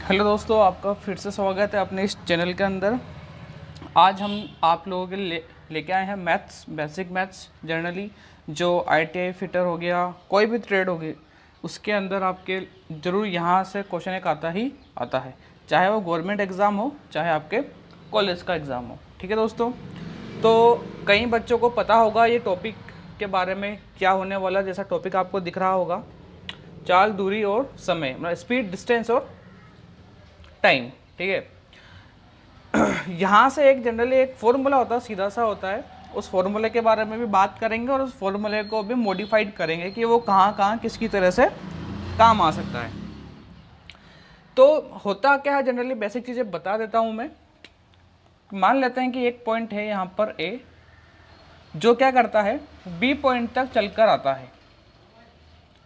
Hello दोस्तों, आपका फिर से स्वागत है अपने इस चैनल के अंदर। आज हम आप लोगों के लेके आए हैं मैथ्स, बेसिक मैथ्स जनरली जो ITI फिटर हो गया, कोई भी ट्रेड होगी उसके अंदर आपके ज़रूर यहाँ से क्वेश्चन एक आता ही आता है, चाहे वो गवर्नमेंट एग्ज़ाम हो चाहे आपके कॉलेज का एग्ज़ाम हो। ठीक है दोस्तों, तो कई बच्चों को पता होगा ये टॉपिक के बारे में क्या होने वाला। जैसा टॉपिक आपको दिख रहा होगा, चाल, दूरी और समय, मतलब स्पीड, डिस्टेंस और टाइम। ठीक है, यहाँ से एक जनरली एक फॉर्मूला होता है, सीधा सा होता है। उस फॉर्मूले के बारे में भी बात करेंगे और उस फॉर्मूले को भी मॉडिफाइड करेंगे कि वो कहाँ कहाँ किसकी तरह से काम आ सकता है। तो होता क्या है, जनरली बेसिक चीज़ें बता देता हूँ मैं। मान लेते हैं कि एक पॉइंट है यहाँ पर A, जो क्या करता है B पॉइंट तक चलकर आता है।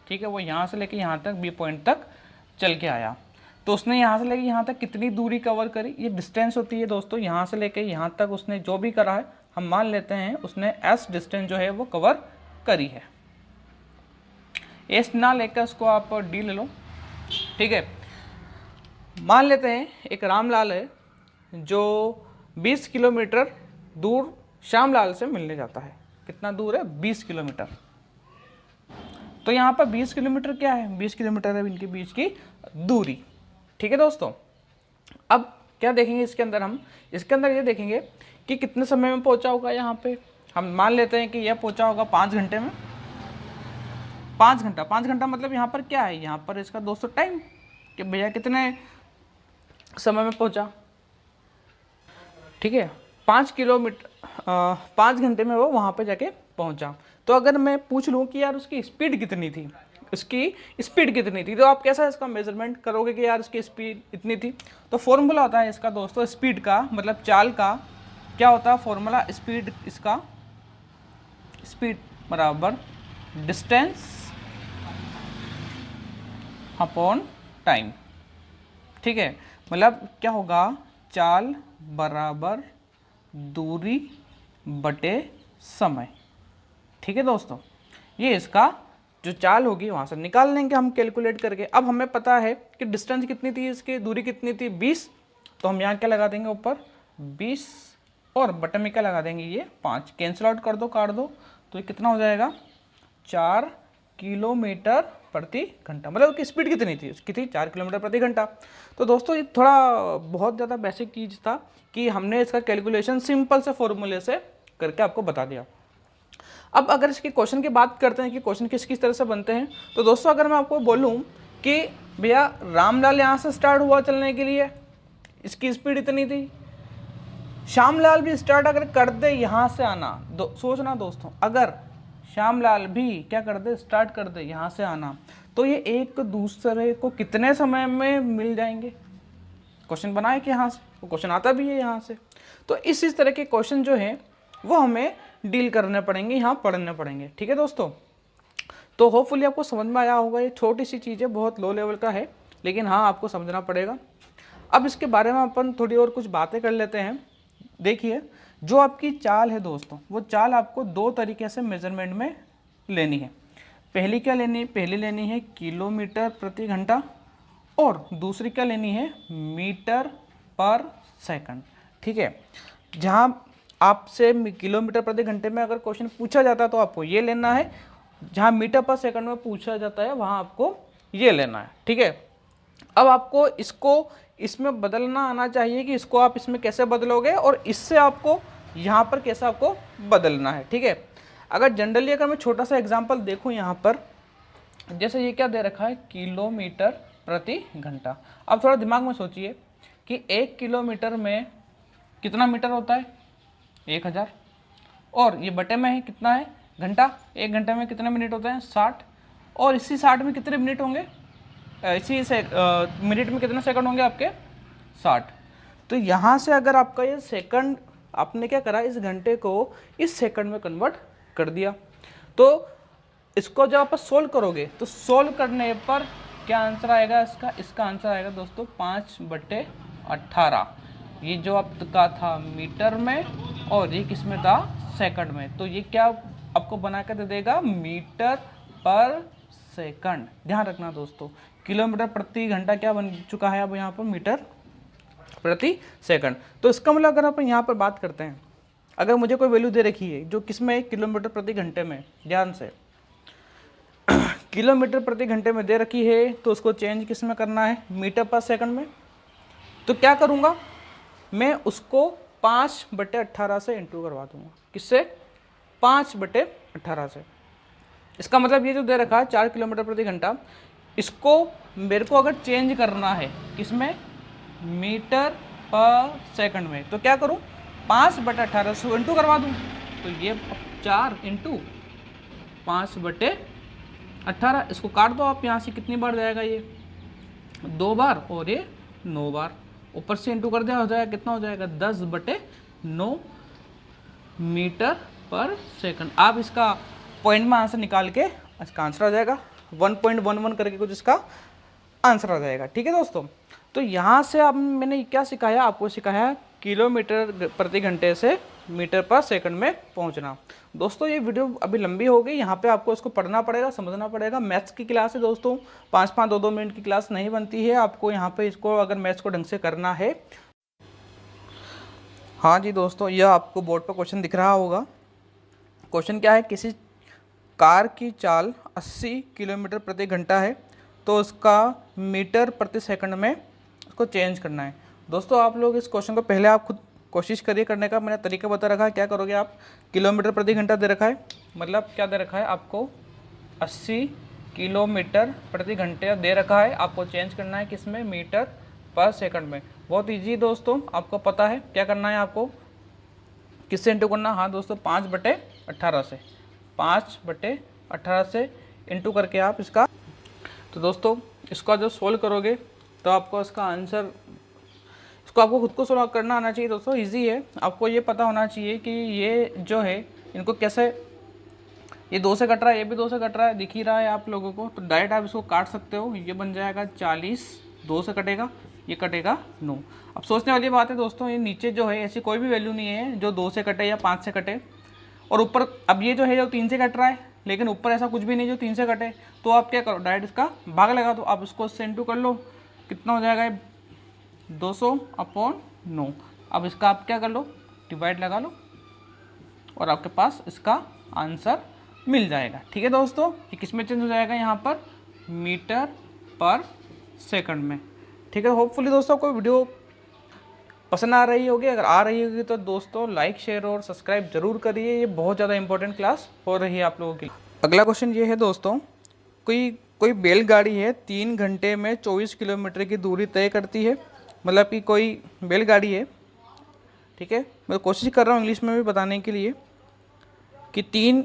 ठीक है, वो यहाँ से लेके यहाँ तक B पॉइंट तक चल के आया, तो उसने यहाँ से लेके यहाँ तक कितनी दूरी कवर करी, ये डिस्टेंस होती है दोस्तों। यहाँ से लेके यहाँ तक उसने जो भी करा है, हम मान लेते हैं उसने S डिस्टेंस जो है वो कवर करी है। S ना लेकर उसको आप D ले लो। ठीक है, मान लेते हैं एक रामलाल है जो 20 किलोमीटर दूर श्यामलाल से मिलने जाता है। कितना दूर है? 20 किलोमीटर। तो यहाँ पर 20 किलोमीटर क्या है? 20 किलोमीटर है इनके बीच की दूरी। ठीक है दोस्तों, अब क्या देखेंगे इसके अंदर? हम इसके अंदर ये देखेंगे कि कितने समय में पहुंचा होगा। यहाँ पे हम मान लेते हैं कि यह पहुंचा होगा 5 घंटे में। 5 घंटा, 5 घंटा मतलब यहाँ पर क्या है? यहाँ पर इसका दोस्तों टाइम, कि भैया कितने समय में पहुंचा। ठीक है, 5 किलोमीटर 5 घंटे में वो वहाँ पे जाके पहुँचा। तो अगर मैं पूछ लूँ कि यार उसकी स्पीड कितनी थी, इसकी स्पीड कितनी थी, तो आप कैसा इसका मेजरमेंट करोगे कि यार इसकी स्पीड इतनी थी? तो फॉर्मूला होता है इसका दोस्तों, स्पीड का मतलब चाल का क्या होता है फॉर्मूला? स्पीड, इसका स्पीड बराबर डिस्टेंस अपॉन टाइम। ठीक है, मतलब क्या होगा? चाल बराबर दूरी बटे समय। ठीक है दोस्तों, ये इसका जो चाल होगी वहाँ से निकाल लेंगे हम कैलकुलेट करके। अब हमें पता है कि डिस्टेंस कितनी थी, इसकी दूरी कितनी थी? 20। तो हम यहाँ क्या लगा देंगे? ऊपर 20 और बटे में क्या लगा देंगे? ये 5। कैंसिल आउट कर दो, काट दो, तो ये कितना हो जाएगा? 4 किलोमीटर प्रति घंटा। मतलब उसकी स्पीड कितनी थी? उसकी थी 4 किलोमीटर प्रति घंटा। तो दोस्तों ये थोड़ा बहुत ज़्यादा बेसिक चीज़ था कि हमने इसका कैलकुलेशन सिंपल से फॉर्मूले से करके आपको बता दिया। अब अगर इसके क्वेश्चन की बात करते हैं कि क्वेश्चन किस किस तरह से बनते हैं, तो दोस्तों अगर मैं आपको बोलूं कि भैया रामलाल यहाँ से स्टार्ट हुआ चलने के लिए, इसकी स्पीड इतनी थी, श्यामलाल भी स्टार्ट अगर कर दे यहाँ से आना, सोचना दोस्तों, अगर श्यामलाल भी क्या कर दे? स्टार्ट कर दे यहाँ से आना, तो ये एक दूसरे को कितने समय में मिल जाएंगे? क्वेश्चन बनाए कि यहाँ से, वो क्वेश्चन आता भी है यहाँ से। तो इस तरह के क्वेश्चन जो है वो हमें डील करने पड़ेंगे, यहाँ पढ़ने पड़ेंगे। ठीक है दोस्तों, तो होपफुली आपको समझ में आया होगा। ये छोटी सी चीज़ है, बहुत लो लेवल का है, लेकिन हाँ आपको समझना पड़ेगा। अब इसके बारे में अपन थोड़ी और कुछ बातें कर लेते हैं। देखिए, जो आपकी चाल है दोस्तों, वो चाल आपको 2 तरीके से मेजरमेंट में लेनी है। पहली क्या लेनी है? पहली लेनी है किलोमीटर प्रति घंटा, और दूसरी क्या लेनी है? मीटर पर सेकंड। ठीक है, जहाँ आपसे किलोमीटर प्रति घंटे में अगर क्वेश्चन पूछा जाता है तो आपको ये लेना है, जहाँ मीटर पर सेकंड में पूछा जाता है वहाँ आपको ये लेना है। ठीक है, अब आपको इसको इसमें बदलना आना चाहिए कि इसको आप इसमें कैसे बदलोगे और इससे आपको यहाँ पर कैसे आपको बदलना है। ठीक है, अगर जनरली अगर मैं छोटा सा एग्जाम्पल देखूँ यहाँ पर, जैसे ये क्या दे रखा है? किलोमीटर प्रति घंटा। अब थोड़ा दिमाग में सोचिए कि 1 किलोमीटर में कितना मीटर होता है? 1000। और ये बटे में है कितना है? घंटा। 1 घंटे में कितने मिनट होते हैं? 60। और इसी 60 में कितने मिनट होंगे? इसी से मिनट में कितने सेकंड होंगे आपके? 60। तो यहाँ से अगर आपका ये सेकंड, आपने क्या करा? इस घंटे को इस सेकंड में कन्वर्ट कर दिया। तो इसको जब आप सोल्व करोगे तो सोल्व करने पर क्या आंसर आएगा इसका? इसका आंसर आएगा दोस्तों 5/18। ये जो आपका था मीटर में और ये किस में था? सेकंड में। तो ये क्या आपको बना कर दे देगा? मीटर पर सेकंड। ध्यान रखना दोस्तों, किलोमीटर प्रति घंटा क्या बन चुका है अब यहाँ पर मीटर प्रति सेकंड। तो इसका मतलब अगर अपन यहाँ पर बात करते हैं, अगर मुझे कोई वैल्यू दे रखी है जो किसमें किलोमीटर प्रति घंटे में, ध्यान से किलोमीटर प्रति घंटे में दे रखी है, तो उसको चेंज किस में करना है, मीटर पर सेकंड में। तो क्या करूँगा मैं, उसको 5/18 से इंटू करवा दूंगा। किससे? 5/18 से। इसका मतलब ये जो दे रखा है 4 किलोमीटर प्रति घंटा, इसको मेरे को अगर चेंज करना है किसमें, मीटर पर सेकंड में, तो क्या करूं, 5/18 से इंटू करवा दूं। तो ये 4 इंटू 5/18, इसको काट दो आप, यहाँ से कितनी बार जाएगा, ये 2 बार और ये 9 बार, ऊपर से इंटू कर दिया, हो जाएगा कितना, हो जाएगा 10/9 मीटर पर सेकंड। आप इसका पॉइंट में आंसर निकाल के इसका आंसर आ जाएगा 1.11 करके कुछ इसका आंसर आ जाएगा। ठीक है दोस्तों, तो यहाँ से अब मैंने क्या सिखाया, आपको सिखाया किलोमीटर प्रति घंटे से मीटर पर सेकंड में पहुँचना। दोस्तों ये वीडियो अभी लंबी हो गई, यहाँ पे आपको इसको पढ़ना पड़ेगा, समझना पड़ेगा। मैथ्स की क्लास है दोस्तों, 5-5, 2-2 मिनट की क्लास नहीं बनती है। आपको यहाँ पे इसको अगर मैथ्स को ढंग से करना है। हाँ जी दोस्तों, यह आपको बोर्ड पर क्वेश्चन दिख रहा होगा। क्वेश्चन क्या है, किसी कार की चाल 80 किलोमीटर प्रति घंटा है, तो उसका मीटर प्रति सेकंड में उसको चेंज करना है। दोस्तों आप लोग इस क्वेश्चन को पहले आप खुद कोशिश करिए करने का, मैंने तरीका बता रखा है। क्या करोगे आप, किलोमीटर प्रति घंटा दे रखा है, मतलब क्या दे रखा है आपको, 80 किलोमीटर प्रति घंटे दे रखा है, आपको चेंज करना है किसमें, मीटर पर सेकंड में। बहुत ईजी दोस्तों, आपको पता है क्या करना है, आपको किससे इंटू करना। हाँ दोस्तों, 5/18 से, 5/18 से इंटू करके आप इसका, तो दोस्तों इसका जो सोल्व करोगे तो आपको इसका आंसर, इसको आपको खुद को सोल्व करना आना चाहिए दोस्तों, इजी है। आपको ये पता होना चाहिए कि ये जो है इनको कैसे, ये 2 से कट रहा है, ये भी 2 से कट रहा है, दिख ही रहा है आप लोगों को। तो डायरेक्ट आप इसको काट सकते हो, ये बन जाएगा 40, 2 से कटेगा, ये कटेगा 9। अब सोचने वाली बात है दोस्तों, ये नीचे जो है ऐसी कोई भी वैल्यू नहीं है जो 2 से कटे या 5 से कटे, और ऊपर अब ये जो है जो 3 से कट रहा है, लेकिन ऊपर ऐसा कुछ भी नहीं जो 3 से कटे। तो आप क्या करो, डायरेक्ट इसका भाग लगा दो, आप इसको इससे इंटू कर लो, कितना हो जाएगा 200/9। अब इसका आप क्या कर लो, डिवाइड लगा लो, और आपके पास इसका आंसर मिल जाएगा। ठीक है दोस्तों, ये किस में चेंज हो जाएगा, यहाँ पर मीटर पर सेकंड में। ठीक है, होपफुली दोस्तों कोई वीडियो पसंद आ रही होगी, अगर आ रही होगी तो दोस्तों लाइक, शेयर और सब्सक्राइब जरूर करिए, ये बहुत ज़्यादा इंपॉर्टेंट क्लास हो रही है आप लोगों की। अगला क्वेश्चन ये है दोस्तों, कोई बैलगाड़ी है 3 घंटे में 24 किलोमीटर की दूरी तय करती है। मतलब कि कोई बैलगाड़ी है, ठीक है, मैं कोशिश कर रहा हूँ इंग्लिश में भी बताने के लिए, कि 3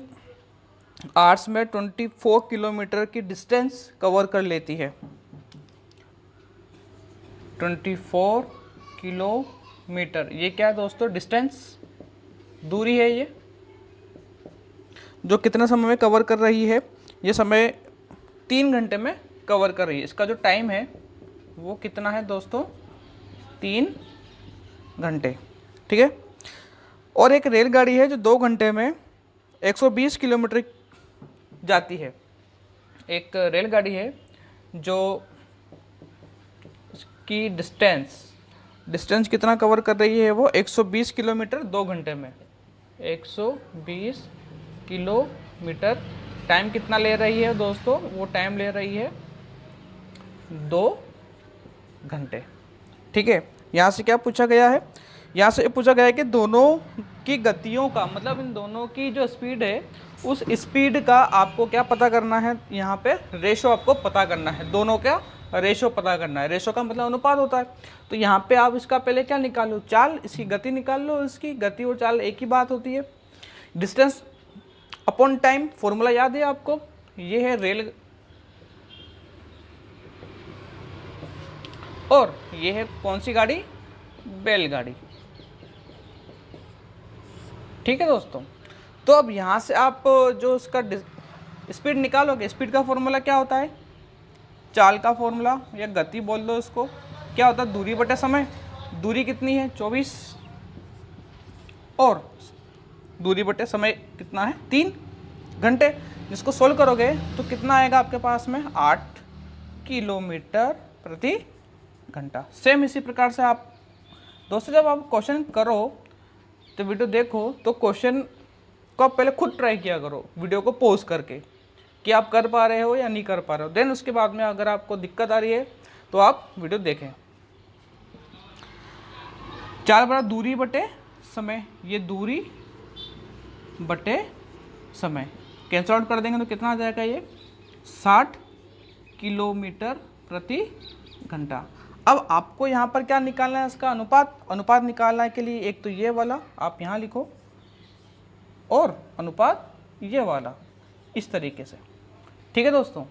आवर्स में 24 किलोमीटर की डिस्टेंस कवर कर लेती है। 24 किलोमीटर, ये क्या है दोस्तों, डिस्टेंस, दूरी है, ये जो कितना समय में कवर कर रही है, ये समय 3 घंटे में कवर कर रही है। इसका जो टाइम है वो कितना है दोस्तों, 3 घंटे। ठीक है, और एक रेलगाड़ी है जो 2 घंटे में 120 किलोमीटर जाती है। एक रेलगाड़ी है जो की डिस्टेंस कितना कवर कर रही है, वो 120 किलोमीटर 2 घंटे में, 120 किलोमीटर। टाइम कितना ले रही है दोस्तों, वो टाइम ले रही है 2 घंटे। ठीक है, यहाँ से क्या पूछा गया है, यहाँ से पूछा गया है कि दोनों की गतियों का, मतलब इन दोनों की जो स्पीड है उस स्पीड का आपको क्या पता करना है, यहाँ पे रेशो आपको पता करना है, दोनों का रेशो पता करना है। रेशो का मतलब अनुपात होता है। तो यहाँ पे आप इसका पहले क्या निकालो, चाल, इसकी गति निकाल लो। इसकी गति और चाल एक ही बात होती है। डिस्टेंस अपॉन टाइम, फॉर्मूला याद है आपको, ये है रेल, और ये है कौन सी गाड़ी, बैलगाड़ी। ठीक है दोस्तों, तो अब यहाँ से आप जो इसका स्पीड निकालोगे, स्पीड का फॉर्मूला क्या होता है, चाल का फॉर्मूला या गति बोल दो इसको, क्या होता है, दूरी बटे समय। दूरी कितनी है 24, और दूरी बटे समय कितना है 3 घंटे। जिसको सोल्व करोगे तो कितना आएगा आपके पास में, 8 किलोमीटर प्रति घंटा। सेम इसी प्रकार से आप दोस्तों जब आप क्वेश्चन करो तो वीडियो देखो तो क्वेश्चन को आप पहले खुद ट्राई किया करो वीडियो को पॉज करके कि आप कर पा रहे हो या नहीं कर पा रहे हो। देन उसके बाद में अगर आपको दिक्कत आ रही है तो आप वीडियो देखें। चाल बड़ा दूरी बटे समय, ये दूरी बटे समय कैंसल आउट कर देंगे तो कितना आ जाएगा, ये 60 किलोमीटर प्रति घंटा। अब आपको यहाँ पर क्या निकालना है, इसका अनुपात निकालने के लिए एक तो ये वाला आप यहाँ लिखो और अनुपात ये वाला इस तरीके से, ठीक है दोस्तों।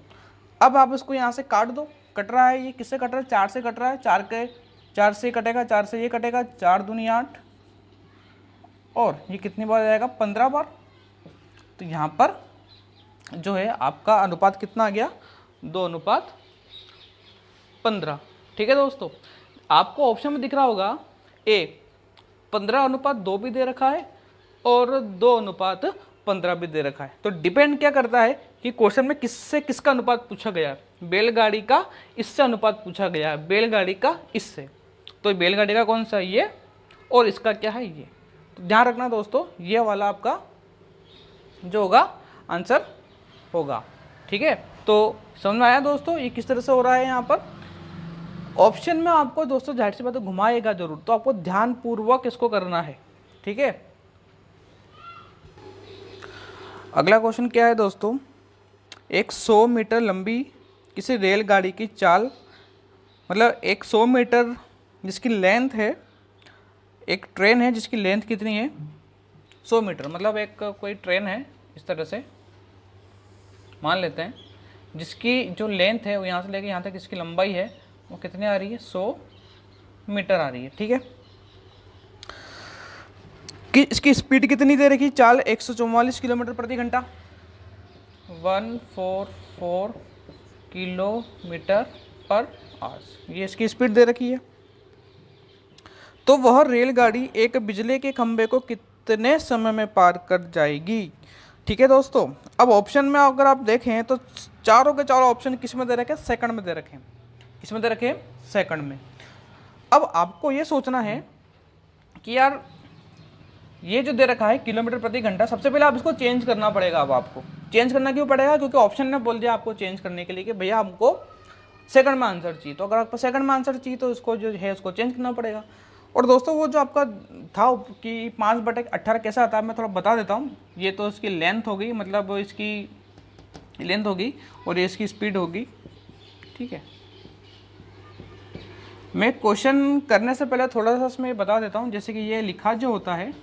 अब आप इसको यहाँ से काट दो, कट रहा है ये किससे कट रहा है, 4 से कट रहा है, 4 से कटेगा, 4 से ये कटेगा, 4 दूनी 8 और ये कितनी बार जाएगा, 15 बार। तो यहाँ पर जो है आपका अनुपात कितना आ गया, 2:15, ठीक है दोस्तों। आपको ऑप्शन में दिख रहा होगा ए 15:2 भी दे रखा है और 2:15 भी दे रखा है। तो डिपेंड क्या करता है कि क्वेश्चन में किससे किसका अनुपात पूछा गया है, बैलगाड़ी का इससे अनुपात पूछा गया है, बैलगाड़ी का इससे। तो बैलगाड़ी का कौन सा, ये, और इसका क्या है, ये। तो ध्यान रखना दोस्तों, ये वाला आपका जो होगा आंसर होगा, ठीक है। तो समझ में आया दोस्तों ये किस तरह से हो रहा है। यहाँ पर ऑप्शन में आपको दोस्तों जाहिर सी बात है घुमाएगा जरूर, तो आपको ध्यानपूर्वक इसको करना है, ठीक है। अगला क्वेश्चन क्या है दोस्तों, एक 100 मीटर लंबी किसी रेलगाड़ी की चाल, मतलब एक 100 मीटर जिसकी लेंथ है, एक ट्रेन है जिसकी लेंथ कितनी है 100 मीटर, मतलब एक कोई ट्रेन है इस तरह से मान लेते हैं, जिसकी जो लेंथ है वो यहाँ से लेके यहाँ तक इसकी लंबाई है वो कितनी आ रही है, 100 मीटर आ रही है, ठीक है। कि इसकी स्पीड कितनी दे रखी, चाल 144 किलोमीटर प्रति घंटा, 144 किलोमीटर पर आवर, ये इसकी स्पीड दे रखी है। तो वह रेलगाड़ी एक बिजली के खंभे को कितने समय में पार कर जाएगी, ठीक है दोस्तों। अब ऑप्शन में अगर आप देखें तो चारों के चारों ऑप्शन किस में दे रखे हैं, सेकंड में दे रखे हैं, किस में दे रखे हैं, सेकंड में। अब आपको ये सोचना है कि यार ये जो दे रखा है किलोमीटर प्रति घंटा, सबसे पहले आप इसको चेंज करना पड़ेगा। अब आपको चेंज करना क्यों पड़ेगा, क्योंकि ऑप्शन ने बोल दिया आपको चेंज करने के लिए कि भैया हमको सेकंड में आंसर चाहिए। तो अगर आपको सेकंड में आंसर चाहिए तो इसको जो है उसको चेंज करना पड़ेगा। और दोस्तों वो जो आपका था कि 5/18 कैसा आता है मैं थोड़ा बता देता हूँ। ये तो इसकी लेंथ होगी, मतलब इसकी लेंथ होगी और ये इसकी स्पीड होगी, ठीक है। मैं क्वेश्चन करने से पहले थोड़ा सा इसमें बता देता हूँ। जैसे कि ये लिखा जो होता है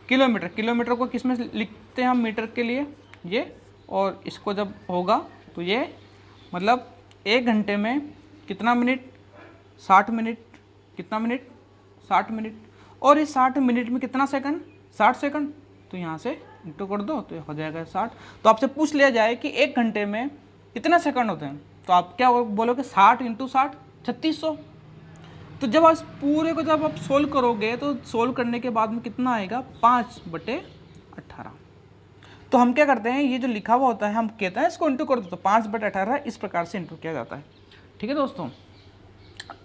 किलोमीटर, किलोमीटर को किस में लिखते हैं हम, मीटर के लिए ये, और इसको जब होगा तो ये मतलब 1 घंटे में कितना मिनट, 60 मिनट, कितना मिनट, 60 मिनट, और इस 60 मिनट में कितना सेकंड, 60 सेकंड। तो यहाँ से इंटू कर दो तो हो जाएगा 60। तो आपसे पूछ लिया जाए कि 1 घंटे में कितने सेकंड होते हैं, तो आप क्या बोलोगे, 60 × 60 3600। तो जब आप पूरे को जब आप सोल्व करोगे तो सोल्व करने के बाद में कितना आएगा, 5/18। तो हम क्या करते हैं, ये जो लिखा हुआ होता है हम कहते हैं इसको इंटू कर दो, तो 5/18 इस प्रकार से इंटू किया जाता है, ठीक है दोस्तों।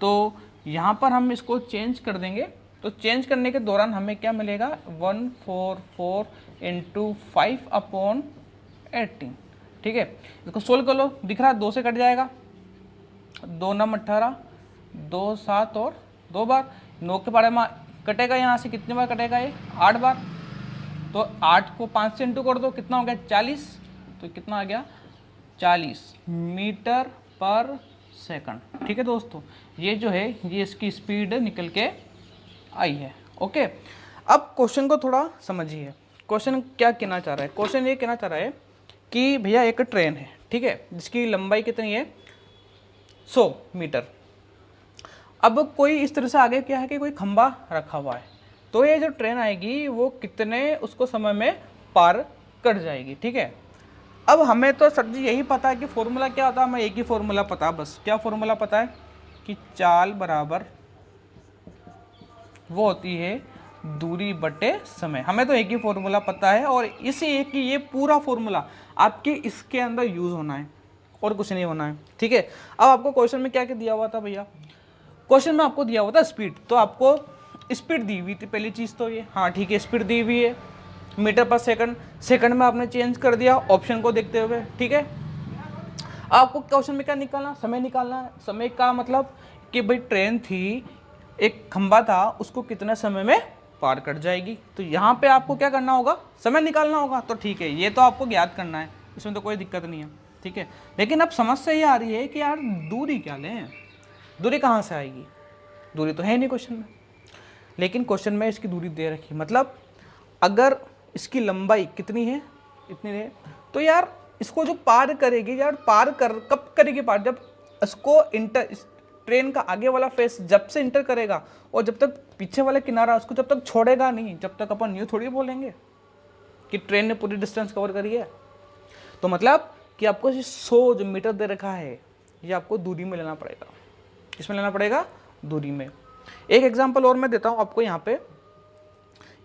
तो यहाँ पर हम इसको चेंज कर देंगे। तो चेंज करने के दौरान हमें क्या मिलेगा, 144 × 5/18, ठीक है। इसको सोल्व कर लो, दिख रहा है 2 से कट जाएगा, 2 9 18, 2 7 और 2 बार, 9 के बारे में कटेगा, यहाँ से कितनी बार कटेगा, ये 8 बार। तो 8 को 5 से इंटू कर दो, कितना हो गया, 40। तो कितना आ गया, 40 मीटर पर सेकंड, ठीक है दोस्तों। ये जो है ये इसकी स्पीड निकल के आई है, ओके। अब क्वेश्चन को थोड़ा समझिए, क्वेश्चन क्या कहना चाह रहा है। क्वेश्चन ये कहना चाह रहा है कि भैया एक ट्रेन है, ठीक है, जिसकी लंबाई कितनी है, 100 मीटर। अब कोई इस तरह से आगे क्या है कि कोई खंबा रखा हुआ है, तो ये जो ट्रेन आएगी वो कितने उसको समय में पार कर जाएगी, ठीक है। अब हमें तो सर जी यही पता है कि फॉर्मूला क्या होता है, हमें एक ही फॉर्मूला पता है बस। क्या फॉर्मूला पता है कि चाल बराबर वो होती है दूरी बटे समय। हमें तो एक ही फॉर्मूला पता है और इसी एक ही ये पूरा फॉर्मूला आपके इसके अंदर यूज़ होना है। और कुछ नहीं होना है, ठीक है। अब आपको क्वेश्चन में क्या क्या दिया हुआ था भैया, क्वेश्चन में आपको दिया हुआ था स्पीड, तो आपको स्पीड दी हुई थी पहली चीज़ तो ये, हाँ ठीक है, स्पीड दी हुई है मीटर पर सेकंड, सेकंड में आपने चेंज कर दिया ऑप्शन को देखते हुए, ठीक है। आपको क्वेश्चन में क्या निकालना, समय निकालना है। समय का मतलब कि भाई ट्रेन थी, एक खंबा था, उसको कितने समय में पार कर जाएगी, तो यहाँ पे आपको क्या करना होगा, समय निकालना होगा। तो ठीक है, ये तो आपको ज्ञात करना है, इसमें तो कोई दिक्कत नहीं है, ठीक है। लेकिन अब समस्या ये आ रही है कि यार दूरी क्या लें, दूरी कहाँ से आएगी, दूरी तो है नहीं क्वेश्चन में, लेकिन क्वेश्चन में इसकी दूरी दे रखी, मतलब अगर इसकी लंबाई कितनी है, इतनी है, तो यार इसको जो पार करेगी यार, पार कर कब करेगी पार, जब इसको ट्रेन का आगे वाला फेस जब से इंटर करेगा और जब तक पीछे वाला किनारा उसको जब तक छोड़ेगा नहीं, जब तक अपन न्यू थोड़ी बोलेंगे कि ट्रेन ने पूरी डिस्टेंस कवर करी है। तो मतलब कि आपको 100 जो मीटर दे रखा है ये आपको दूरी में लेना पड़ेगा, किसमें लेना पड़ेगा, दूरी में। एक एग्जांपल और मैं देता हूँ आपको यहाँ पे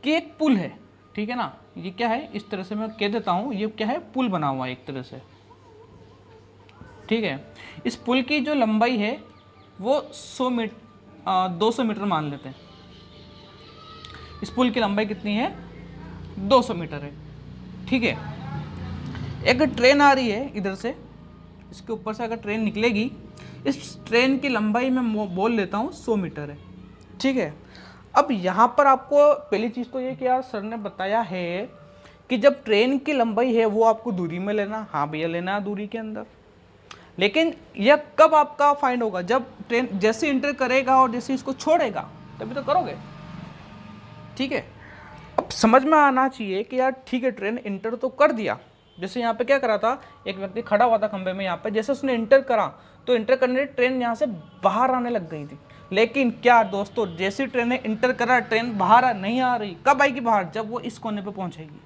कि एक पुल है, ठीक है ना, ये क्या है, इस तरह से मैं कह देता हूँ, ये क्या है, पुल बना हुआ है एक तरह से, ठीक है। इस पुल की जो लंबाई है वो 200 मीटर मान लेते हैं, इस पुल की लंबाई कितनी है, 200 मीटर है, ठीक है। एक ट्रेन आ रही है इधर से, इसके ऊपर से अगर ट्रेन निकलेगी, इस ट्रेन की लंबाई मैं बोल लेता हूँ 100 मीटर है, ठीक है। अब यहाँ पर आपको पहली चीज़ तो ये कि यार सर ने बताया है कि जब ट्रेन की लंबाई है वो आपको दूरी में लेना, हाँ भैया लेना है दूरी के अंदर, लेकिन यह कब आपका फाइंड होगा, जब ट्रेन जैसे इंटर करेगा और जैसे इसको छोड़ेगा तभी तो करोगे, ठीक है। अब समझ में आना चाहिए कि यार ठीक है, ट्रेन इंटर तो कर दिया, जैसे यहाँ पे क्या करा था, एक व्यक्ति खड़ा हुआ था खंबे में, यहाँ पे जैसे उसने इंटर करा तो इंटर करने ट्रेन यहाँ से बाहर आने लग गई थी, लेकिन क्या दोस्तों, जैसी ट्रेन ने इंटर करा ट्रेन बाहर नहीं आ रही, कब आएगी बाहर, जब वो इस कोने पे पहुंचेगी।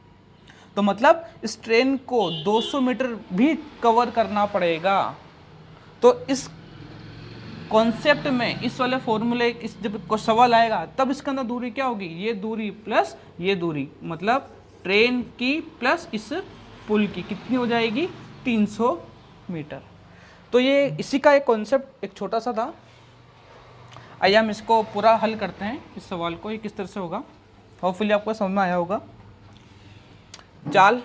तो मतलब इस ट्रेन को 200 मीटर भी कवर करना पड़ेगा। तो इस कॉन्सेप्ट में, इस वाले फॉर्मूले, इस जब कोई सवाल आएगा तब इसके अंदर दूरी क्या होगी, ये दूरी प्लस ये दूरी, मतलब ट्रेन की प्लस इस पुल की कितनी हो जाएगी, 300 मीटर। तो ये इसी का एक कॉन्सेप्ट एक छोटा सा था। आइए हम इसको पूरा हल करते हैं, इस सवाल को, ये किस तरह से होगा, होपफुली आपको समझ में आया होगा। चाल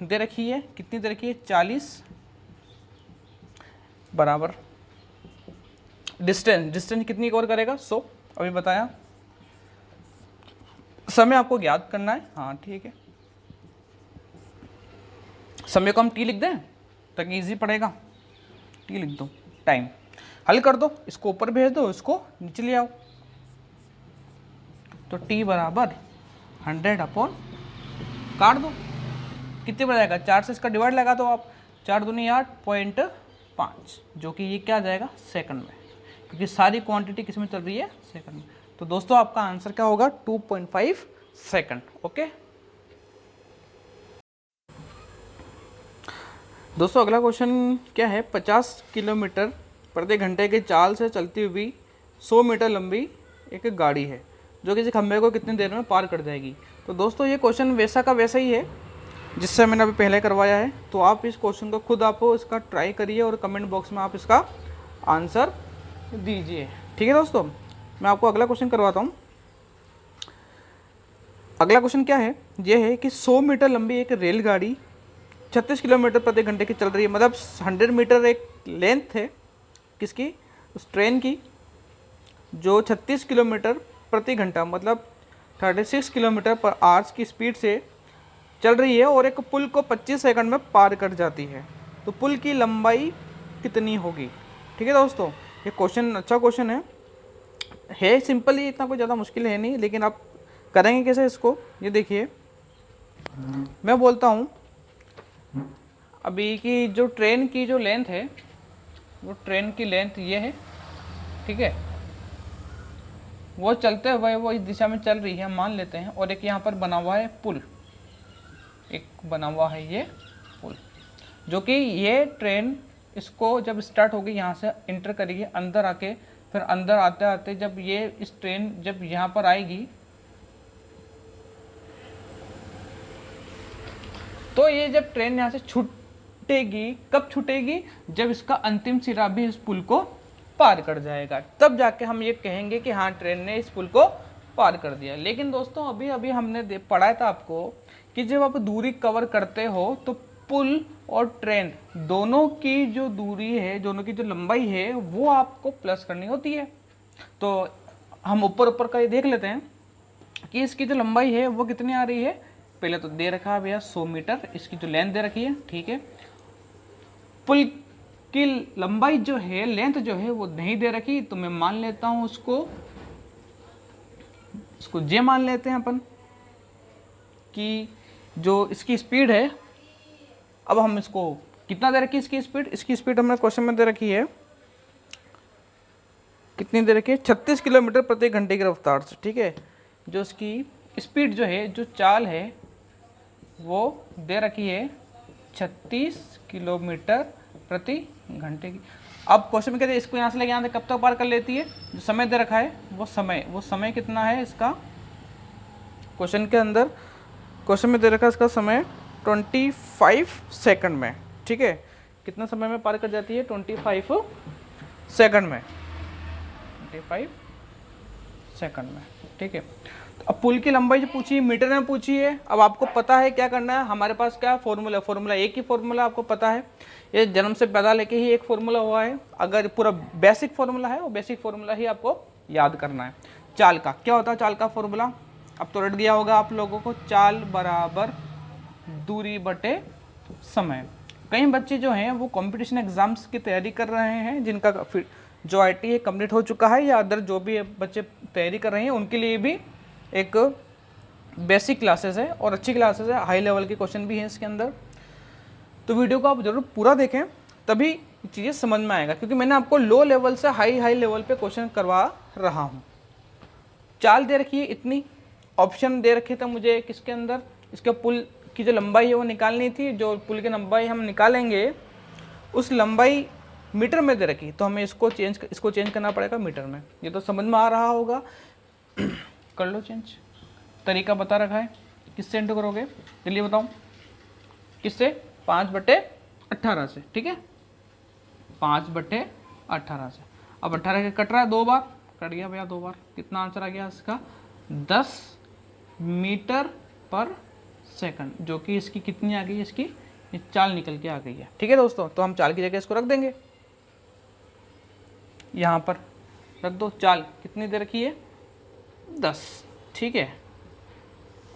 दे रखी है, कितनी दे रखी है, 40 बराबर डिस्टेंस कितनी कवर करेगा, 100 अभी बताया। समय आपको ज्ञात करना है, हाँ ठीक है, समय को हम टी लिख दें ताकि इजी पड़ेगा, टी लिख दो, टाइम हल कर दो, इसको ऊपर भेज दो, इसको नीचे ले आओ, तो टी बराबर 100 अपॉन काट दो, कितने बन जाएगा, 4 से इसका डिवाइड लगा दो आप, 4 दूनी 8.5, जो कि ये क्या आ जाएगा सेकंड में, क्योंकि सारी क्वांटिटी किस में चल रही है, सेकंड में। तो दोस्तों आपका आंसर क्या होगा, 2.5 सेकंड। ओके दोस्तों, अगला क्वेश्चन क्या है, 50 किलोमीटर प्रति घंटे की चाल से चलती हुई 100 मीटर लंबी एक गाड़ी है जो किसी खंभे को कितनी देर में पार कर जाएगी। तो दोस्तों ये क्वेश्चन वैसा का वैसा ही है जिससे मैंने अभी पहले करवाया है, तो आप इस क्वेश्चन को खुद आप इसका ट्राई करिए और कमेंट बॉक्स में आप इसका आंसर दीजिए, ठीक है दोस्तों। मैं आपको अगला क्वेश्चन करवाता हूँ। अगला क्वेश्चन क्या है, यह है कि 100 मीटर लंबी एक रेलगाड़ी 36 किलोमीटर प्रति घंटे की चल रही है, मतलब 100 मीटर एक लेंथ है किसकी, उस ट्रेन की, जो 36 किलोमीटर प्रति घंटा मतलब 36 किलोमीटर पर आवर्स की स्पीड से चल रही है और एक पुल को 25 सेकंड में पार कर जाती है। तो पुल की लंबाई कितनी होगी, ठीक है दोस्तों। ये क्वेश्चन अच्छा क्वेश्चन है सिंपल ही, इतना कोई ज़्यादा मुश्किल है नहीं, लेकिन आप करेंगे कैसे इसको, ये देखिए मैं बोलता हूँ अभी कि जो ट्रेन की जो लेंथ है, वो ट्रेन की लेंथ ये है, ठीक है, वो चलते हुए वो इस दिशा में चल रही है मान लेते हैं, और एक यहाँ पर बना हुआ है पुल, एक बना हुआ है ये पुल, जो कि ये ट्रेन इसको जब स्टार्ट होगी यहाँ से इंटर करेगी अंदर आके, फिर अंदर आते आते जब ये इस ट्रेन जब यहाँ पर आएगी तो ये जब ट्रेन यहाँ से छूट छूटेगी, कब छूटेगी? जब इसका अंतिम सिरा भी इस पुल को पार कर जाएगा, तब जाके हम ये कहेंगे कि हाँ ट्रेन ने इस पुल को पार कर दिया। लेकिन दोस्तों अभी अभी हमने पढ़ा था आपको कि जब आप दूरी कवर करते हो तो पुल और ट्रेन दोनों की जो दूरी है, दोनों की जो लंबाई है, वो आपको प्लस करनी होती है। तो हम ऊपर ऊपर का ये देख लेते हैं कि इसकी जो लंबाई है वो कितनी आ रही है। पहले तो दे रखा है भैया 100 मीटर, इसकी जो लेंथ दे रखी है, ठीक है। पुल की लंबाई जो है, लेंथ जो है वो नहीं दे रखी, तो मैं मान लेता हूं उसको जे मान लेते हैं अपन कि जो इसकी स्पीड है, अब हम इसको कितना दे रखी है इसकी स्पीड हमें क्वेश्चन में दे रखी है, कितनी दे रखी है 36 किलोमीटर प्रति घंटे की रफ्तार से, ठीक है। जो इसकी स्पीड जो है, जो चाल है, वो दे रखी है 36 किलोमीटर प्रति घंटे की। अब क्वेश्चन में कहते हैं इसको यहाँ से लेके यहाँ कब तक पार कर लेती है। जो समय दे रखा है वो समय कितना है इसका, क्वेश्चन के अंदर क्वेश्चन में दे रखा है इसका समय 25 सेकंड में, ठीक है। कितना समय में पार कर जाती है? 25 सेकंड में, 25 सेकंड में, ठीक है। तो अब पुल की लंबाई जो पूछी है मीटर में पूछी है। अब आपको पता है क्या करना है, हमारे पास क्या फॉर्मूला एक ही फॉर्मूला आपको पता है, ये जन्म से पैदा लेके ही एक फॉर्मूला हुआ है। अगर पूरा बेसिक फॉर्मूला है वो बेसिक फॉर्मूला ही आपको याद करना है। चाल का क्या होता है, चाल का फॉर्मूला अब तो रट गया होगा आप लोगों को, चाल बराबर दूरी बटे समय। कई बच्चे जो हैं वो कंपटीशन एग्जाम्स की तैयारी कर रहे हैं, जिनका फिर जो IIT है कंप्लीट हो चुका है, या अदर जो भी बच्चे तैयारी कर रहे हैं उनके लिए भी एक बेसिक क्लासेस है और अच्छी क्लासेस है, हाई लेवल के क्वेश्चन भी हैं इसके अंदर। तो वीडियो को आप जरूर पूरा देखें, तभी चीज़ें समझ में आएगा, क्योंकि मैंने आपको लो लेवल से हाई लेवल पे क्वेश्चन करवा रहा हूँ। चाल दे रखी है इतनी, ऑप्शन दे रखे थे मुझे किसके अंदर, इसके पुल की जो लंबाई है वो निकालनी थी। जो पुल की लंबाई हम निकालेंगे उस लंबाई मीटर में दे रखी, तो हमें इसको चेंज करना पड़ेगा मीटर में। ये तो समझ में आ रहा होगा, कर लो चेंज। तरीका बता रखा है, किससे इंटू करोगे जल्दी बताओ, किससे? 5/18 से, ठीक है, 5/18 से। अब 18 के कट रहा है 2 बार, कट गया भैया 2 बार। कितना आंसर आ गया इसका? 10 मीटर पर सेकंड, जो कि इसकी कितनी आ गई, इसकी चाल निकल के आ गई है, ठीक है दोस्तों। तो हम चाल की जगह इसको रख देंगे, यहाँ पर रख दो। चाल कितनी दे रखी है? 10, ठीक है,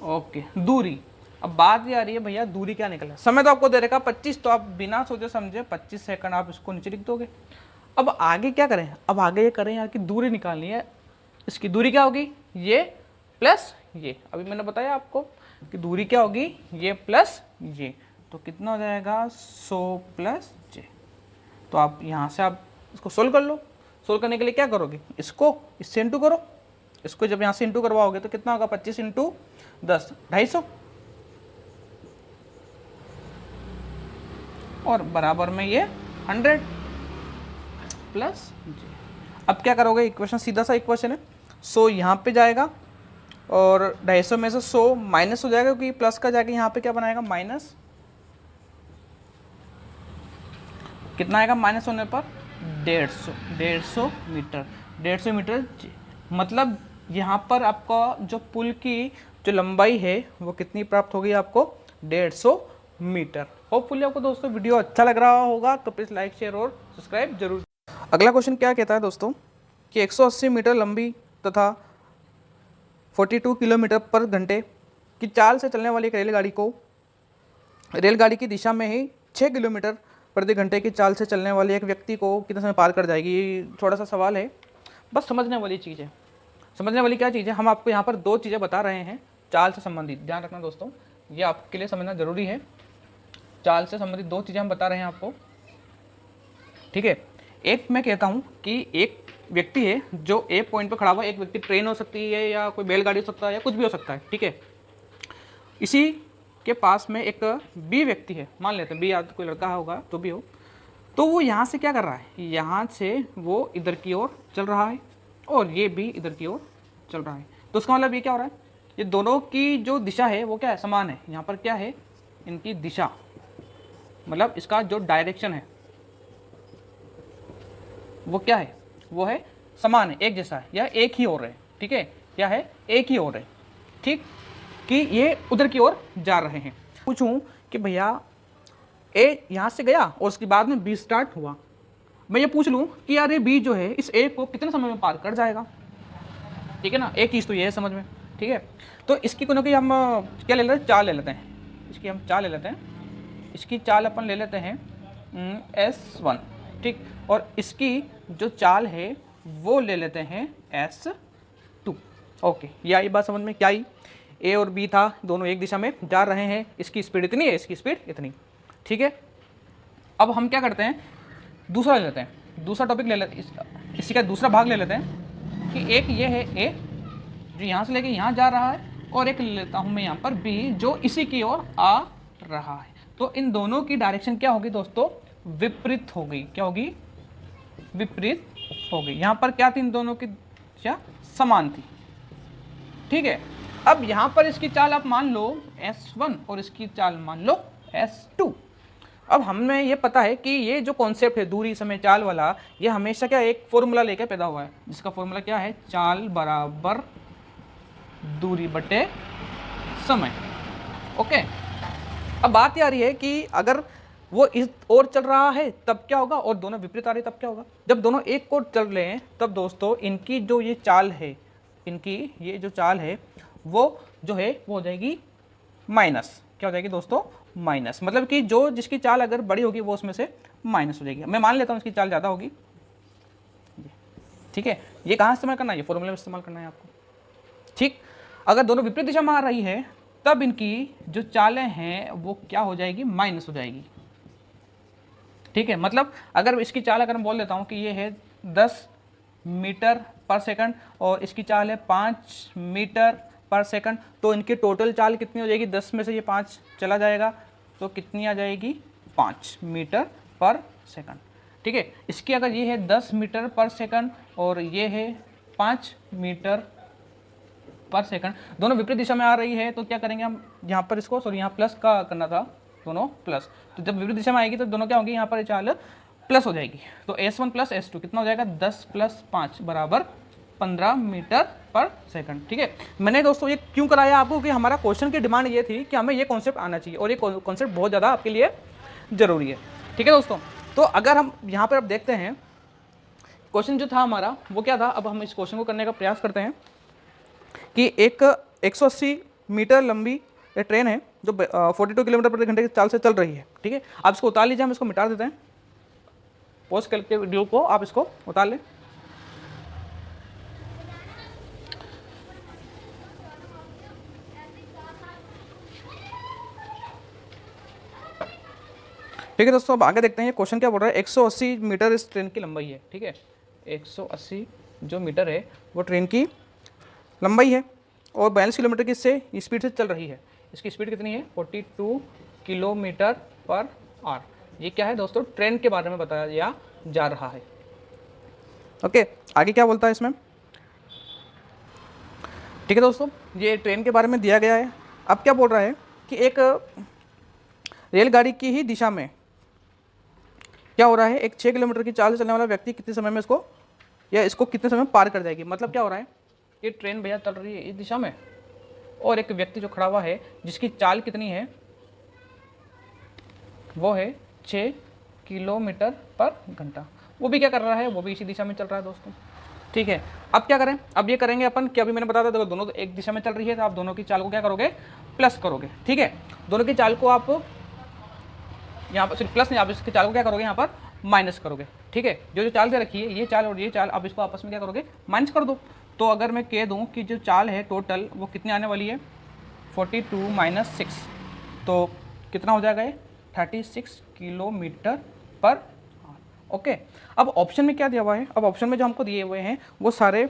ओके। दूरी, अब बात ये आ रही है भैया दूरी क्या निकला। समय तो आपको दे रखा 25, तो आप बिना सोचे समझे 25 सेकंड आप इसको नीचे लिख दोगे। अब आगे क्या करें, अब आगे ये करें यार कि दूरी निकालनी है। इसकी दूरी क्या होगी? ये प्लस ये, अभी मैंने बताया आपको कि दूरी क्या होगी, ये प्लस ये, तो कितना हो जाएगा 100 प्लस j। तो आप यहाँ से आप इसको सोल्व कर लो। सोल्व करने के लिए क्या करोगे, इसको इससे इंटू करो। इसको जब यहाँ से इंटू करवाओगे तो कितना होगा, 25 × 10 250, और बराबर में ये 100 प्लस j। अब क्या करोगे, इक्वेशन सीधा सा इक्वेशन है, 100 यहाँ पे जाएगा और 250 में से 100 माइनस हो जाएगा, क्योंकि प्लस का जाके यहाँ पे क्या बनाएगा, माइनस। कितना आएगा माइनस होने पर? 150 मीटर, 150 मीटर j। मतलब यहाँ पर आपका जो पुल की जो लंबाई है वो कितनी प्राप्त होगी आपको, 150 मीटर। होपफुली आपको दोस्तों वीडियो अच्छा लग रहा होगा, तो प्लीज़ लाइक शेयर और सब्सक्राइब जरूर। अगला क्वेश्चन क्या कहता है दोस्तों कि 180 मीटर लंबी तथा 42 किलोमीटर पर घंटे की चाल से चलने वाली एक रेलगाड़ी की दिशा में ही 6 किलोमीटर प्रति घंटे की चाल से चलने वाले एक व्यक्ति को कितने समय पार कर जाएगी। थोड़ा सा सवाल है, बस समझने वाली चीज़ है। समझने वाली क्या चीज़ है, हम आपको यहाँ पर 2 चीज़ें बता रहे हैं चाल से संबंधित, ध्यान रखना दोस्तों, ये आपके लिए समझना जरूरी है। चाल से संबंधित 2 चीज़ें हम बता रहे हैं आपको, ठीक है। एक मैं कहता हूँ कि एक व्यक्ति है जो एक पॉइंट पर खड़ा हुआ, एक व्यक्ति ट्रेन हो सकती है या कोई बैलगाड़ी हो सकता है या कुछ भी हो सकता है, ठीक है। इसी के पास में एक बी व्यक्ति है, मान लेते हैं बी, या कोई लड़का होगा तो भी हो, तो वो यहाँ से क्या कर रहा है, यहाँ से वो इधर की ओर चल रहा है और ये भी इधर की ओर चल रहा है। तो उसका मतलब ये क्या हो रहा है, ये दोनों की जो दिशा है वो क्या है, समान है। यहाँ पर क्या है, इनकी दिशा मतलब इसका जो डायरेक्शन है वो क्या है, वो है समान है, एक जैसा है, या एक ही ओर है। ठीक है, क्या है, एक ही ओर है। ठीक, कि ये उधर की ओर जा रहे हैं। पूछूं कि भैया ए यहाँ से गया और उसके बाद में बी स्टार्ट हुआ, मैं ये पूछ लूँ कि यार ये बी जो है इस ए को कितने समय में पार कर जाएगा। ठीक है ना, एक चीज़ तो ये है समझ में। ठीक है, तो इसकी कोनो की हम क्या ले लेते हैं, चाल ले लेते हैं। इसकी हम चाल ले लेते हैं, इसकी चाल अपन ले लेते हैं S1। ठीक, और इसकी जो चाल है वो ले लेते हैं S2। ओके, ये आई बात समझ में, क्या आई, ए और बी था, दोनों एक दिशा में जा रहे हैं, इसकी स्पीड इतनी है, इसकी स्पीड इतनी। ठीक है, अब हम क्या करते हैं, दूसरा ले लेते हैं, दूसरा टॉपिक ले लेते, इसी का दूसरा भाग ले लेते हैं कि एक ये है ए जो यहाँ से लेके यहाँ जा रहा है, और एक ले लेता हूँ मैं यहाँ पर बी जो इसी की ओर आ रहा है। तो इन दोनों की डायरेक्शन क्या होगी दोस्तों, विपरीत होगी। क्या होगी, विपरीत होगी। यहाँ पर क्या थी, इन दोनों की दिशा समान थी। ठीक है, अब यहाँ पर इसकी चाल आप मान लो S1 और इसकी चाल मान लो S2। अब हमें ये पता है कि ये जो कॉन्सेप्ट है दूरी समय चाल वाला, ये हमेशा क्या एक फॉर्मूला लेकर पैदा हुआ है, जिसका फॉर्मूला क्या है, चाल बराबर दूरी बटे समय। ओके, अब बात ये आ रही है कि अगर वो इस ओर चल रहा है तब क्या होगा, और दोनों विपरीत आ रहे हैं तब क्या होगा। जब दोनों एक ओर चल रहे हैं तब दोस्तों इनकी जो ये चाल है, इनकी ये जो चाल है वो जो है वो हो जाएगी माइनस। क्या हो जाएगी दोस्तों, माइनस। मतलब कि जो जिसकी चाल अगर बड़ी होगी वो उसमें से माइनस हो जाएगी। मैं मान लेता हूँ इसकी चाल ज़्यादा होगी। ठीक है, ये कहाँ इस्तेमाल करना है, ये फॉर्मूला में इस्तेमाल करना है आपको। ठीक, अगर दोनों विपरीत दिशा में आ रही है तब इनकी जो चालें हैं वो क्या हो जाएगी, माइनस हो जाएगी। ठीक है, मतलब अगर इसकी चाल अगर मैं बोल देता हूँ कि ये है 10 मीटर पर सेकंड और इसकी चाल है 5 मीटर पर सेकंड, तो इनकी टोटल चाल कितनी हो जाएगी, 10 में से ये 5 चला जाएगा तो कितनी आ जाएगी, 5 मीटर पर सेकंड। ठीक है, इसकी अगर ये है 10 मीटर पर सेकंड और ये है 5 मीटर पर सेकंड, दोनों विपरीत दिशा में आ रही है, तो क्या करेंगे हम, यहाँ पर इसको सॉरी यहाँ प्लस का करना था, दोनों प्लस, तो जब विपरीत दिशा में आएगी तो दोनों क्या होगी, यहाँ पर चाल प्लस हो जाएगी। तो S1 प्लस S2 कितना हो जाएगा, 10 प्लस 5 बराबर 15 मीटर पर सेकंड। ठीक है, मैंने दोस्तों ये क्यों कराया आपको कि हमारा क्वेश्चन की डिमांड ये थी कि हमें ये कॉन्सेप्ट आना चाहिए, और ये कॉन्सेप्ट बहुत ज़्यादा आपके लिए ज़रूरी है। ठीक है दोस्तों, तो अगर हम यहाँ पर अब देखते हैं क्वेश्चन जो था हमारा वो क्या था, अब हम इस क्वेश्चन को करने का प्रयास करते हैं कि एक 180 मीटर लंबी ट्रेन है जो 42 किलोमीटर प्रति घंटे की चाल से चल रही है। ठीक है, आप इसको उतार लीजिए, हम इसको मिटा देते हैं, पॉज करके वीडियो को आप इसको उतार लें। ठीक है दोस्तों, अब आगे देखते हैं क्वेश्चन क्या बोल रहा है। 180 मीटर इस ट्रेन की लंबाई है। ठीक है, 180 जो मीटर है वो ट्रेन की लंबाई है और 42 किलोमीटर की इससे स्पीड से चल रही है। इसकी स्पीड कितनी है, 42 किलोमीटर पर आवर। ये क्या है दोस्तों, ट्रेन के बारे में बताया जा रहा है। ओके, आगे क्या बोलता है इसमें। ठीक है दोस्तों, ये ट्रेन के बारे में दिया गया है। अब क्या बोल रहा है कि एक रेलगाड़ी की ही दिशा में क्या हो रहा है, एक 6 किलोमीटर की चाल से चलने वाला व्यक्ति कितने समय में इसको, या इसको कितने समय में पार कर जाएगी। मतलब क्या हो रहा है, ये ट्रेन भैया चल रही है इस दिशा में और एक व्यक्ति जो खड़ा हुआ है जिसकी चाल कितनी है, वो है 6 किलोमीटर पर घंटा। वो भी क्या कर रहा है, वो भी इसी दिशा में चल रहा है दोस्तों। ठीक है, अब क्या करें, अब ये करेंगे अपन कि अभी मैंने बताया था दोनों तो एक दिशा में चल रही है, तो आप दोनों की चाल को क्या करोगे, प्लस करोगे। ठीक है, दोनों की चाल को आप यहाँ पर सिर्फ प्लस नहीं, आप इसकी चाल को क्या करोगे, यहाँ पर माइनस करोगे। ठीक है, जो जो चाल दे रखी है ये चाल और ये चाल, आप इसको आपस में क्या करोगे, माइनस कर दो। तो अगर मैं कह दूँ कि जो चाल है टोटल वो कितनी आने वाली है, 42 माइनस 6, तो कितना हो जाएगा ये, 36 किलोमीटर पर। ओके, अब ऑप्शन में क्या दिया हुआ है, अब ऑप्शन में जो हमको दिए हुए हैं वो सारे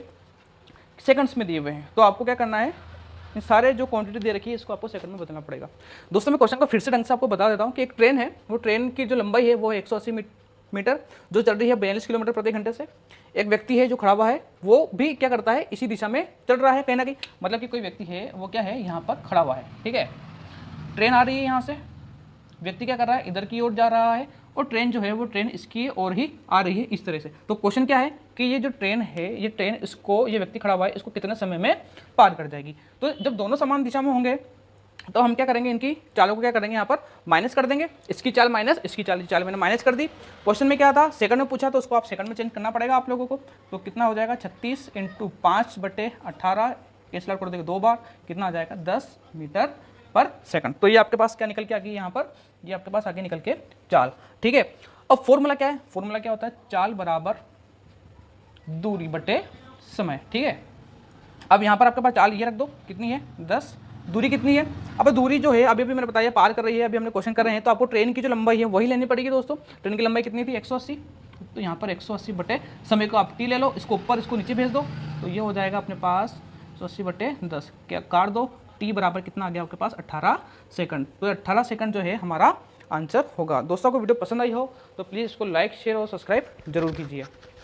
सेकंड्स में दिए हुए हैं, तो आपको क्या करना है, इन सारे जो क्वांटिटी दे रखी है इसको आपको सेकंड में बदलना पड़ेगा। दोस्तों मैं क्वेश्चन को फिर से ढंग से आपको बता देता हूँ कि एक ट्रेन है, वो ट्रेन की जो लंबाई है वो है 180 मीटर जो चल रही है 42 किलोमीटर प्रति घंटे से। एक व्यक्ति है जो खड़ा हुआ है वो भी क्या करता है, इसी दिशा में चल रहा है कहीं ना कहीं, मतलब कि कोई व्यक्ति है वो क्या है, यहाँ पर खड़ा हुआ है। ठीक है, ट्रेन आ रही है यहाँ से व्यक्ति क्या कर रहा है, इधर की ओर जा रहा है और ट्रेन जो है वो ट्रेन इसकी ओर ही आ रही है इस तरह से। तो क्वेश्चन क्या है कि ये जो ट्रेन है, ये ट्रेन इसको, ये व्यक्ति खड़ा हुआ है, इसको कितने समय में पार कर जाएगी। तो जब दोनों समान दिशा में होंगे तो हम क्या करेंगे, इनकी चालों को क्या करेंगे, यहाँ पर माइनस कर देंगे। इसकी चाल माइनस, इसकी चाल मैंने माइनस कर दी। क्वेश्चन में क्या था, सेकंड में पूछा, तो उसको आप सेकंड में चेंज करना पड़ेगा आप लोगों को। तो कितना हो जाएगा, 36 × 5/18, कैंसिल आउट कर देंगे 2 बार, कितना आ जाएगा 10 मीटर पर सेकंड। तो ये आपके पास क्या निकल के आ गई यहाँ पर, ये आपके पास आगे निकल के चाल। ठीक है, अब फॉर्मूला क्या है, फॉर्मूला क्या होता है, चाल बराबर दूरी बटे समय। ठीक है, अब यहाँ पर आपके पास चाल ये रख दो, कितनी है 10, दूरी कितनी है। अब दूरी जो है अभी मैंने बताया पार कर रही है, अभी हमने क्वेश्चन कर रहे हैं, तो आपको ट्रेन की जो लंबाई है वही लेनी पड़ेगी दोस्तों। ट्रेन की लंबाई कितनी थी 180, तो यहाँ पर 180 बटे समय को आप टी ले लो, इसको ऊपर इसको नीचे भेज दो, तो ये हो जाएगा अपने पास 180 बटे 10, क्या काट दो, टी बराबर कितना आ गया आपके पास 18 सेकंड। तो 18 सेकंड जो है हमारा आंसर होगा। दोस्तों को वीडियो पसंद आई हो तो प्लीज़ इसको लाइक, शेयर और सब्सक्राइब जरूर कीजिए।